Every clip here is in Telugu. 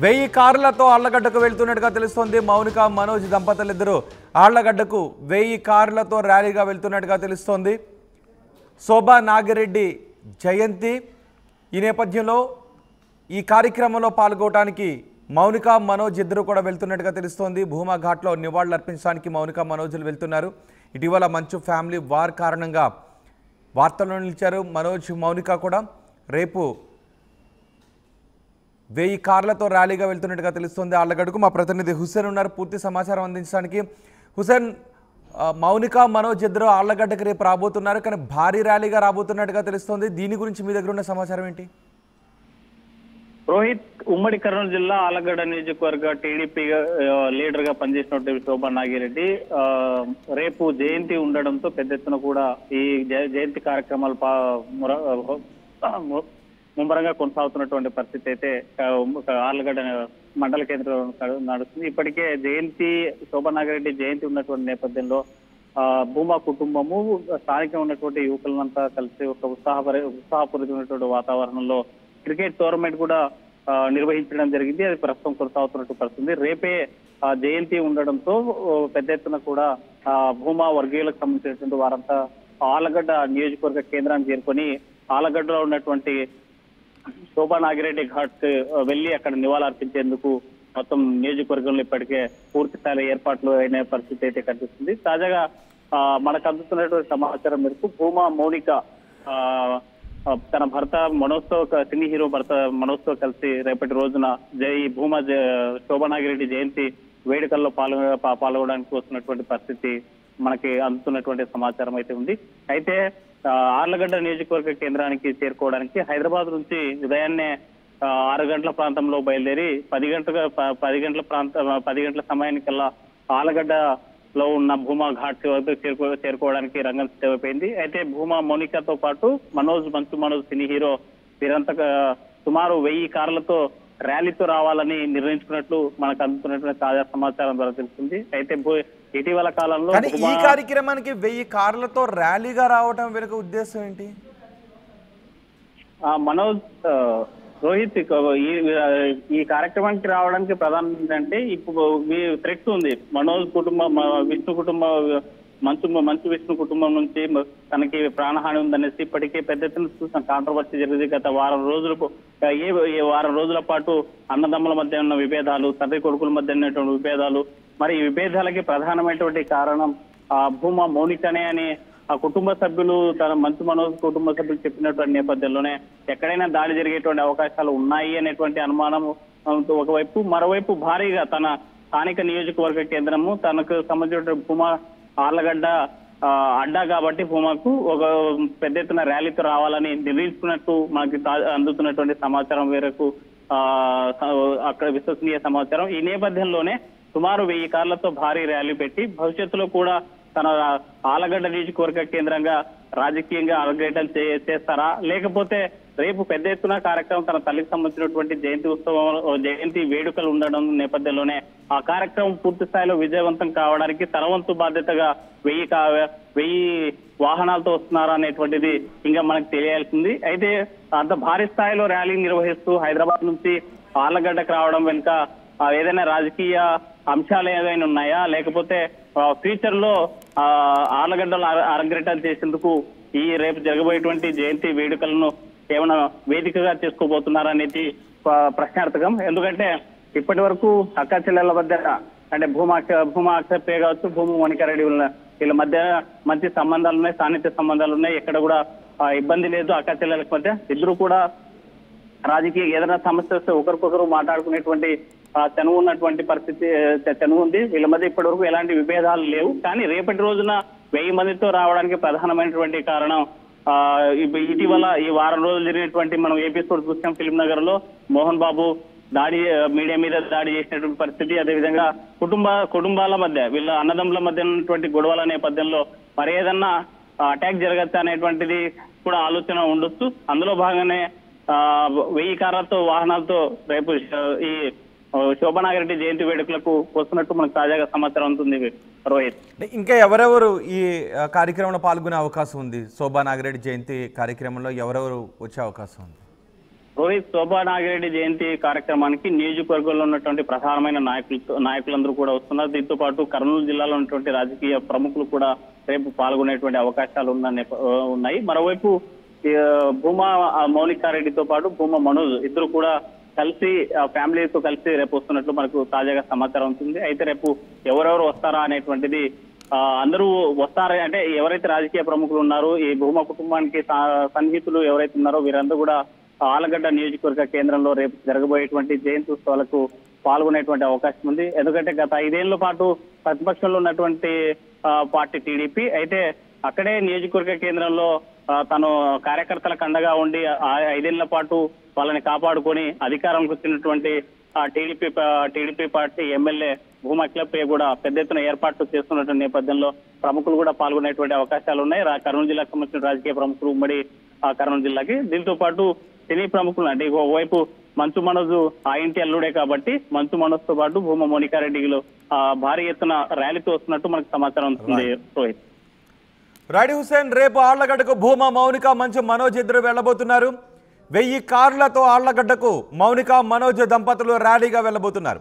1000 కార్లతో ఆళ్లగడ్డకు వెళ్తున్నట్టుగా తెలుస్తోంది. మౌనిక మనోజ్ దంపతులిద్దరూ ఆళ్లగడ్డకు 1000 కార్లతో ర్యాలీగా వెళ్తున్నట్టుగా తెలుస్తోంది. శోభా నాగిరెడ్డి జయంతి ఈ నేపథ్యంలో ఈ కార్యక్రమంలో పాల్గొనడానికి మౌనిక మనోజ్ ఇద్దరు కూడా వెళ్తున్నట్టుగా తెలుస్తోంది. భూమా ఘాట్లో నివాళులు అర్పించడానికి మౌనిక మనోజ్లు వెళ్తున్నారు. ఇటీవల మంచు ఫ్యామిలీ వార్ కారణంగా వార్తల్లో నిలిచారు మనోజ్ మౌనిక కూడా. రేపు 1000 కార్లతో ర్యాలీగా వెళ్తున్నట్టుగా తెలుస్తుంది ఆళ్లగడ్డకు. మా ప్రతినిధి హుసేన్ ఉన్నారు పూర్తి సమాచారం అందించడానికి. హుసేన్, మౌనిక మనోజ్ ఇద్దరు ఆళ్లగడ్డకు రేపు రాబోతున్నారు, కానీ భారీ ర్యాలీగా రాబోతున్నట్టుగా తెలుస్తుంది. దీని గురించి మీ దగ్గర ఉన్న సమాచారం ఏంటి? రోహిత్, ఉమ్మడి కర్నూలు జిల్లా ఆళ్లగడ్డ నియోజకవర్గ టీడీపీ లీడర్ గా పనిచేసినటువంటి శోభా నాగిరెడ్డి రేపు జయంతి ఉండడంతో పెద్ద ఎత్తున కూడా ఈ జయంతి కార్యక్రమాలు ముమ్మరంగా కొనసాగుతున్నటువంటి పరిస్థితి అయితే ఆళ్లగడ్డ మండల కేంద్రం నడుస్తుంది. ఇప్పటికే జయంతి శోభా నాగిరెడ్డి జయంతి ఉన్నటువంటి నేపథ్యంలో భూమా కుటుంబము స్థానికంగా ఉన్నటువంటి యువకులంతా కలిసి ఒక ఉత్సాహపూరితమైనటువంటి వాతావరణంలో క్రికెట్ టోర్నమెంట్ కూడా నిర్వహించడం జరిగింది. అది ప్రస్తుతం కొనసాగుతున్నట్టు పరిస్థితి. రేపే జయంతి ఉండడంతో పెద్ద ఎత్తున కూడా భూమా వర్గీయులకు సంబంధించినటువంటి వారంతా ఆళ్లగడ్డ నియోజకవర్గ కేంద్రాన్ని చేరుకొని ఆళ్లగడ్డలో ఉన్నటువంటి శోభా నాగిరెడ్డి ఘాట్ వెళ్లి అక్కడ నివాళులర్పించేందుకు మొత్తం నియోజకవర్గంలో ఇప్పటికే పూర్తి స్థాయిలో ఏర్పాట్లు అయిన పరిస్థితి అయితే కనిపిస్తుంది. తాజాగా మనకు అందుతున్నటువంటి సమాచారం మేరకు భూమా మౌనిక తన భర్త మనోజ్తో, సినీ హీరో భర్త మనోజ్తో కలిసి రేపటి రోజున భూమా శోభా నాగిరెడ్డి జయంతి వేడుకల్లో పాల్గొనడానికి వస్తున్నటువంటి పరిస్థితి మనకి అందుతున్నటువంటి సమాచారం అయితే ఉంది. అయితే ఆళ్లగడ్డ నియోజకవర్గ కేంద్రానికి చేరుకోవడానికి హైదరాబాద్ నుంచి ఉదయాన్నే 6 గంటల ప్రాంతంలో బయలుదేరి 10 గంటల సమయానికల్లా ఆళ్లగడ్డలో ఉన్న భూమా ఘాట్ వరకు చేరుకోవడానికి రంగం సిద్ధమైపోయింది. అయితే భూమా మౌనికతో పాటు మంచు మనోజ్ సినీ హీరో వీరంతా సుమారు 1000 కార్లతో ర్యాలీతో రావాలని నిర్ణయించుకున్నట్లు మనకు అందుతున్నటువంటి తాజా సమాచారం ద్వారా తెలుస్తుంది. అయితే ఇటీవల కాలంలో ఈ కార్యక్రమానికి 1000 కార్లతో ర్యాలీగా రావడం వెనుక ఉద్దేశం ఏంటి? మనోజ్, రోహిత్, ఈ కార్యక్రమానికి రావడానికి ప్రధానం ఏంటంటే ఇప్పుడు మీ థ్రెట్ ఉంది. మనోజ్ కుటుంబం, విష్ణు కుటుంబం, మంచు విష్ణు కుటుంబం నుంచి తనకి ప్రాణహాని ఉందనేసి ఇప్పటికే పెద్ద ఎత్తున చూసిన కాంట్రవర్సీ జరిగింది. గత వారం రోజుల పాటు అన్నదమ్ముల మధ్య ఉన్న విభేదాలు, తండ్రి కొడుకుల మధ్య ఉన్నటువంటి విభేదాలు, మరి ఈ విభేదాలకి ప్రధానమైనటువంటి కారణం భూమా మౌనికనే అని ఆ కుటుంబ సభ్యులు, తన మంచు మనోజ్ కుటుంబ సభ్యులు చెప్పినటువంటి నేపథ్యంలోనే ఎక్కడైనా దాడి జరిగేటువంటి అవకాశాలు ఉన్నాయి అనేటువంటి అనుమానం ఒకవైపు, మరోవైపు భారీగా తన స్థానిక నియోజకవర్గ కేంద్రము తనకు సంబంధించిన భూమా ఆళ్లగడ్డ అడ్డా కాబట్టి భూమాకు ఒక పెద్ద ఎత్తున ర్యాలీతో రావాలని నిర్ణయించుకున్నట్టు మనకి అందుతున్నటువంటి సమాచారం మేరకు అక్కడ విశ్వసనీయ సమాచారం. ఈ నేపథ్యంలోనే సుమారు 1000 కార్లతో భారీ ర్యాలీ పెట్టి భవిష్యత్తులో కూడా తన ఆళ్లగడ్డ నియోజకవర్గ కేంద్రంగా రాజకీయంగా అలగేటం చేస్తారా, లేకపోతే రేపు పెద్ద ఎత్తున కార్యక్రమం తన తల్లికి సంబంధించినటువంటి జయంతి వేడుకలు ఉండడం నేపథ్యంలోనే ఆ కార్యక్రమం పూర్తి స్థాయిలో విజయవంతం కావడానికి తన వంతు బాధ్యతగా 1000 వాహనాలతో వస్తున్నారా అనేటువంటిది ఇంకా మనకు తెలియాల్సింది. అయితే అంత భారీ స్థాయిలో ర్యాలీ నిర్వహిస్తూ హైదరాబాద్ నుంచి ఆళ్లగడ్డకు రావడం వెనుక ఏదైనా రాజకీయ అంశాలు ఏదైనా ఉన్నాయా, లేకపోతే ఫ్యూచర్ లో ఆళ్లగడ్డలు అరంగేటం చేసేందుకు ఈ రేపు జరగబోయేటువంటి జయంతి వేడుకలను ఏమైనా వేదికగా చేసుకోబోతున్నారనేది ప్రశ్నార్థకం. ఎందుకంటే ఇప్పటి వరకు అక్క చెల్లెల మధ్య అంటే భూమా అక్షరప్రియ కావచ్చు, భూమి మౌనికారెడ్డి వీళ్ళ మధ్య మంచి సంబంధాలు ఉన్నాయి, సాన్నిధ్య సంబంధాలు ఉన్నాయి. ఎక్కడ కూడా ఇబ్బంది లేదు అక్క చెల్లెల మధ్య. ఇద్దరు కూడా రాజకీయ ఏదైనా సమస్య వస్తే ఒకరికొకరు మాట్లాడుకునేటువంటి చనువు ఉన్నటువంటి పరిస్థితి ఉంది. వీళ్ళ మధ్య ఇప్పటి వరకు ఎలాంటి విభేదాలు లేవు. కానీ రేపటి రోజున 1000 మందితో రావడానికి ప్రధానమైనటువంటి కారణం ఇటీవల ఈ వారం రోజులు జరిగినటువంటి మనం ఎపిసోడ్ చూసాం. ఫిల్మ్ నగర్ లో మోహన్ బాబు మీడియా మీద దాడి చేసినటువంటి పరిస్థితి, అదేవిధంగా కుటుంబాల మధ్య వీళ్ళ అన్నదమ్ముల మధ్య ఉన్నటువంటి గొడవల నేపథ్యంలో మరి ఏదన్నా అటాక్ జరగచ్చా అనేటువంటిది కూడా ఆలోచన ఉండొచ్చు. అందులో భాగంగానే 1000 కార్లతో వాహనాలతో రేపు ఈ శోభా నాగిరెడ్డి జయంతి వేడుకలకు వస్తున్నట్టు మనకు తాజాగా సమాచారం ఉంటుంది. రోహిత్, ఇంకా ఎవరెవరు ఈ కార్యక్రమంలో పాల్గొనే అవకాశం ఉంది? శోభా నాగిరెడ్డి జయంతి కార్యక్రమంలో ఎవరెవరు వచ్చే అవకాశం ఉంది? రోహిత్ శోభా నాగిరెడ్డి జయంతి కార్యక్రమానికి నియోజకవర్గంలో ఉన్నటువంటి ప్రధానమైన నాయకులందరూ కూడా వస్తున్నారు. దీంతో పాటు కర్నూలు జిల్లాలో ఉన్నటువంటి రాజకీయ ప్రముఖులు కూడా రేపు పాల్గొనేటువంటి అవకాశాలు ఉన్నాయి. మరోవైపు భూమా మౌనికారెడ్డితో పాటు భూమా మనోజ్ ఇద్దరు కూడా కలిసి ఫ్యామిలీతో కలిసి రేపు వస్తున్నట్లు మనకు తాజాగా సమాచారం ఉంటుంది. అయితే రేపు ఎవరెవరు వస్తారా అనేటువంటిది అందరూ వస్తారా అంటే ఎవరైతే రాజకీయ ప్రముఖులు ఉన్నారో ఈ భూమా కుటుంబానికి సన్నిహితులు ఎవరైతే ఉన్నారో వీరందరూ కూడా ఆలగడ్డ నియోజకవర్గ కేంద్రంలో రేపు జరగబోయేటువంటి జయంతి ఉత్సవాలకు పాల్గొనేటువంటి అవకాశం ఉంది. ఎందుకంటే గత 5 ఏళ్ల పాటు ప్రతిపక్షంలో ఉన్నటువంటి పార్టీ టీడీపీ అయితే అక్కడే నియోజకవర్గ కేంద్రంలో తను కార్యకర్తలకు అండగా ఉండి 5 ఏళ్ల పాటు వాళ్ళని కాపాడుకొని అధికారంకి వచ్చినటువంటి TDP party MLA Bhuma Akhilapriya కూడా పెద్ద ఎత్తున ఏర్పాట్లు చేస్తున్నటువంటి నేపథ్యంలో ప్రముఖులు కూడా పాల్గొనేటువంటి అవకాశాలు ఉన్నాయి. కర్నూలు జిల్లాకు సంబంధించిన రాజకీయ ప్రముఖులు ఉమ్మడి కర్నూలు జిల్లాకి. దీంతో పాటు సినీ ప్రముఖులు అంటే ఒకవైపు మంచు మనోజ్ ఆ ఇంటి అల్లుడే కాబట్టి మంచు మనోజ్ తో పాటు భూమా మౌనికారెడ్డిలో భారీ ఎత్తున ర్యాలీతో వస్తున్నట్టు మనకు సమాచారం ఉంటుంది. రోహిత్ రాడి హుసేన్, రేపు ఆళ్లగడ్డకు భూమా మౌనిక మంచు మనోజ్ ఇద్దరు వెళ్లబోతున్నారు. 1000 కార్లతో ఆళ్లగడ్డకు మౌనిక మనోజ్ దంపతులు ర్యాలీగా వెళ్లబోతున్నారు.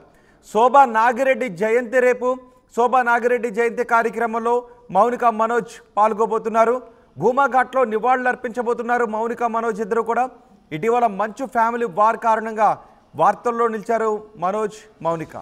శోభా నాగిరెడ్డి జయంతి రేపు. శోభా నాగిరెడ్డి జయంతి కార్యక్రమంలో మౌనిక మనోజ్ పాల్గొబోతున్నారు. భూమా ఘాట్లో నివాళులు అర్పించబోతున్నారు మౌనిక మనోజ్ ఇద్దరు కూడా. ఇటీవల మంచు ఫ్యామిలీ వార్ కారణంగా వార్తల్లో నిలిచారు మనోజ్, మౌనిక.